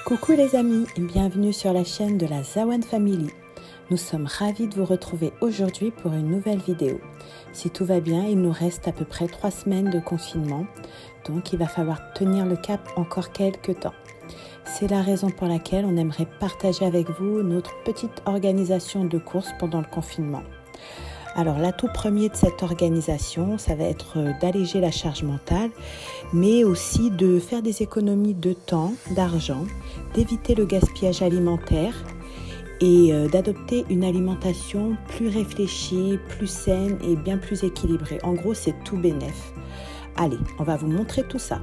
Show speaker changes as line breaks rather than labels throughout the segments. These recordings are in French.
Coucou les amis, bienvenue sur la chaîne de la Zawan Family. Nous sommes ravis de vous retrouver aujourd'hui pour une nouvelle vidéo. Si tout va bien, il nous reste à peu près 3 semaines de confinement, donc il va falloir tenir le cap encore quelques temps. C'est la raison pour laquelle on aimerait partager avec vous notre petite organisation de courses pendant le confinement. Alors l'atout premier de cette organisation, ça va être d'alléger la charge mentale, mais aussi de faire des économies de temps, d'argent, d'éviter le gaspillage alimentaire et d'adopter une alimentation plus réfléchie, plus saine et bien plus équilibrée. En gros, c'est tout bénef. Allez, on va vous montrer tout ça.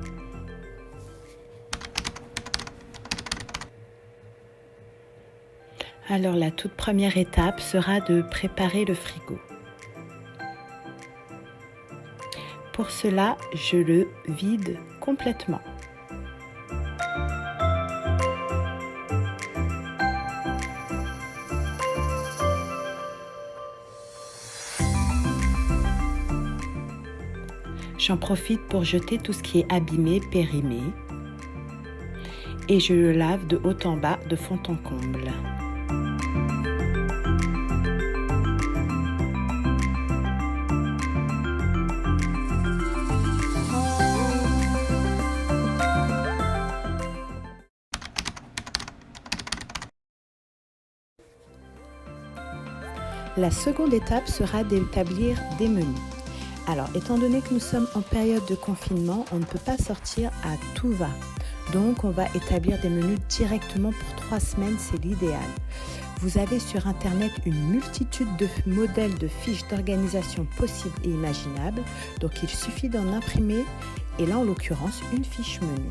Alors la toute première étape sera de préparer le frigo. Pour cela, je le vide complètement. J'en profite pour jeter tout ce qui est abîmé, périmé. Et je le lave de haut en bas, de fond en comble. La seconde étape sera d'établir des menus. Alors, étant donné que nous sommes en période de confinement, on ne peut pas sortir à tout va. Donc, on va établir des menus directement pour 3 semaines, c'est l'idéal. Vous avez sur Internet une multitude de modèles de fiches d'organisation possibles et imaginables. Donc, il suffit d'en imprimer, et là, en l'occurrence, une fiche menu.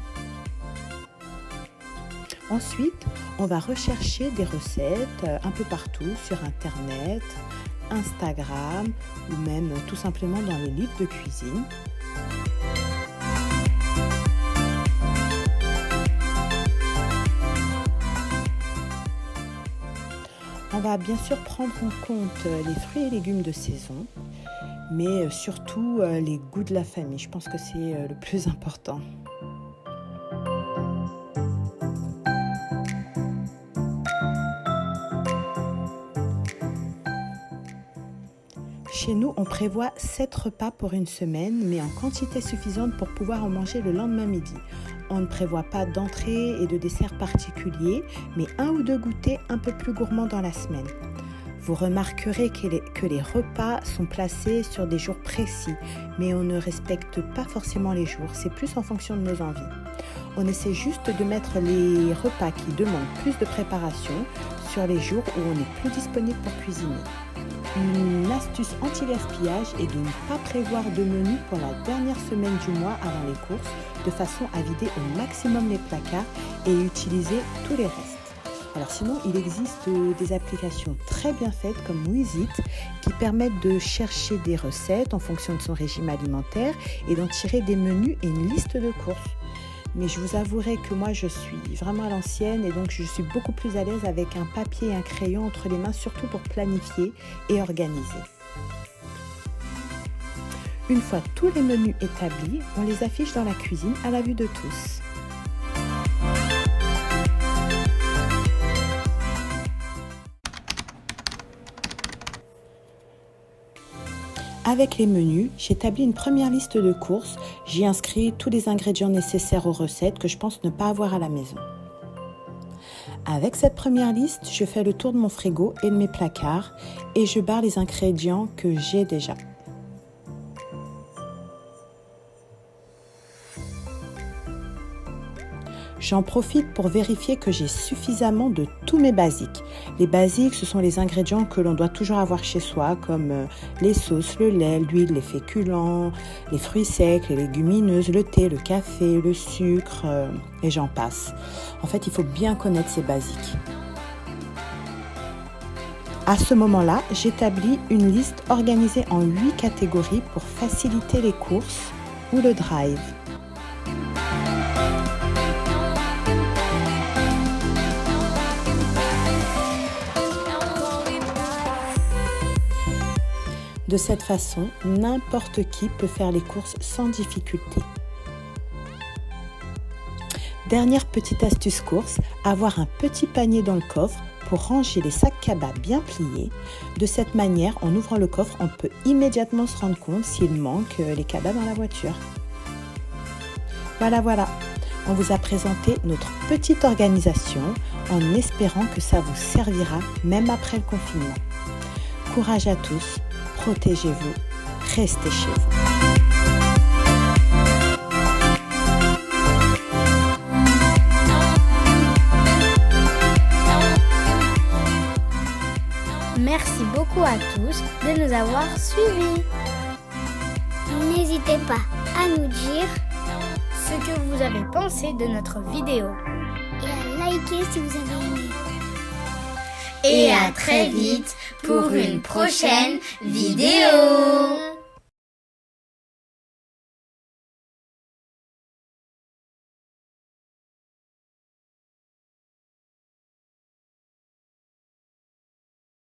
Ensuite, on va rechercher des recettes un peu partout sur Internet, Instagram ou même tout simplement dans les livres de cuisine. On va bien sûr prendre en compte les fruits et légumes de saison, mais surtout les goûts de la famille. Je pense que c'est le plus important. Chez nous, on prévoit 7 repas pour une semaine, mais en quantité suffisante pour pouvoir en manger le lendemain midi. On ne prévoit pas d'entrée et de dessert particuliers, mais 1 ou 2 goûters un peu plus gourmands dans la semaine. Vous remarquerez que les repas sont placés sur des jours précis, mais on ne respecte pas forcément les jours, c'est plus en fonction de nos envies. On essaie juste de mettre les repas qui demandent plus de préparation sur les jours où on est plus disponible pour cuisiner. Une astuce anti-gaspillage est de ne pas prévoir de menu pour la dernière semaine du mois avant les courses, de façon à vider au maximum les placards et utiliser tous les restes. Alors sinon, il existe des applications très bien faites comme Weezit qui permettent de chercher des recettes en fonction de son régime alimentaire et d'en tirer des menus et une liste de courses. Mais je vous avouerai que moi je suis vraiment à l'ancienne et donc je suis beaucoup plus à l'aise avec un papier et un crayon entre les mains, surtout pour planifier et organiser. Une fois tous les menus établis, on les affiche dans la cuisine à la vue de tous. Avec les menus, j'établis une première liste de courses. J'y inscris tous les ingrédients nécessaires aux recettes que je pense ne pas avoir à la maison. Avec cette première liste, je fais le tour de mon frigo et de mes placards et je barre les ingrédients que j'ai déjà. J'en profite pour vérifier que j'ai suffisamment de tous mes basiques. Les basiques, ce sont les ingrédients que l'on doit toujours avoir chez soi, comme les sauces, le lait, l'huile, les féculents, les fruits secs, les légumineuses, le thé, le café, le sucre, et j'en passe. En fait, il faut bien connaître ces basiques. À ce moment-là, j'établis une liste organisée en 8 catégories pour faciliter les courses ou le drive. De cette façon, n'importe qui peut faire les courses sans difficulté. Dernière petite astuce course, avoir un petit panier dans le coffre pour ranger les sacs cabas bien pliés. De cette manière, en ouvrant le coffre, on peut immédiatement se rendre compte s'il manque les cabas dans la voiture. Voilà, on vous a présenté notre petite organisation en espérant que ça vous servira même après le confinement. Courage à tous, protégez-vous, restez chez vous.
Merci beaucoup à tous de nous avoir suivis.
N'hésitez pas à nous dire
ce que vous avez pensé de notre vidéo.
et à liker si vous avez aimé.
Et à très vite pour une prochaine vidéo.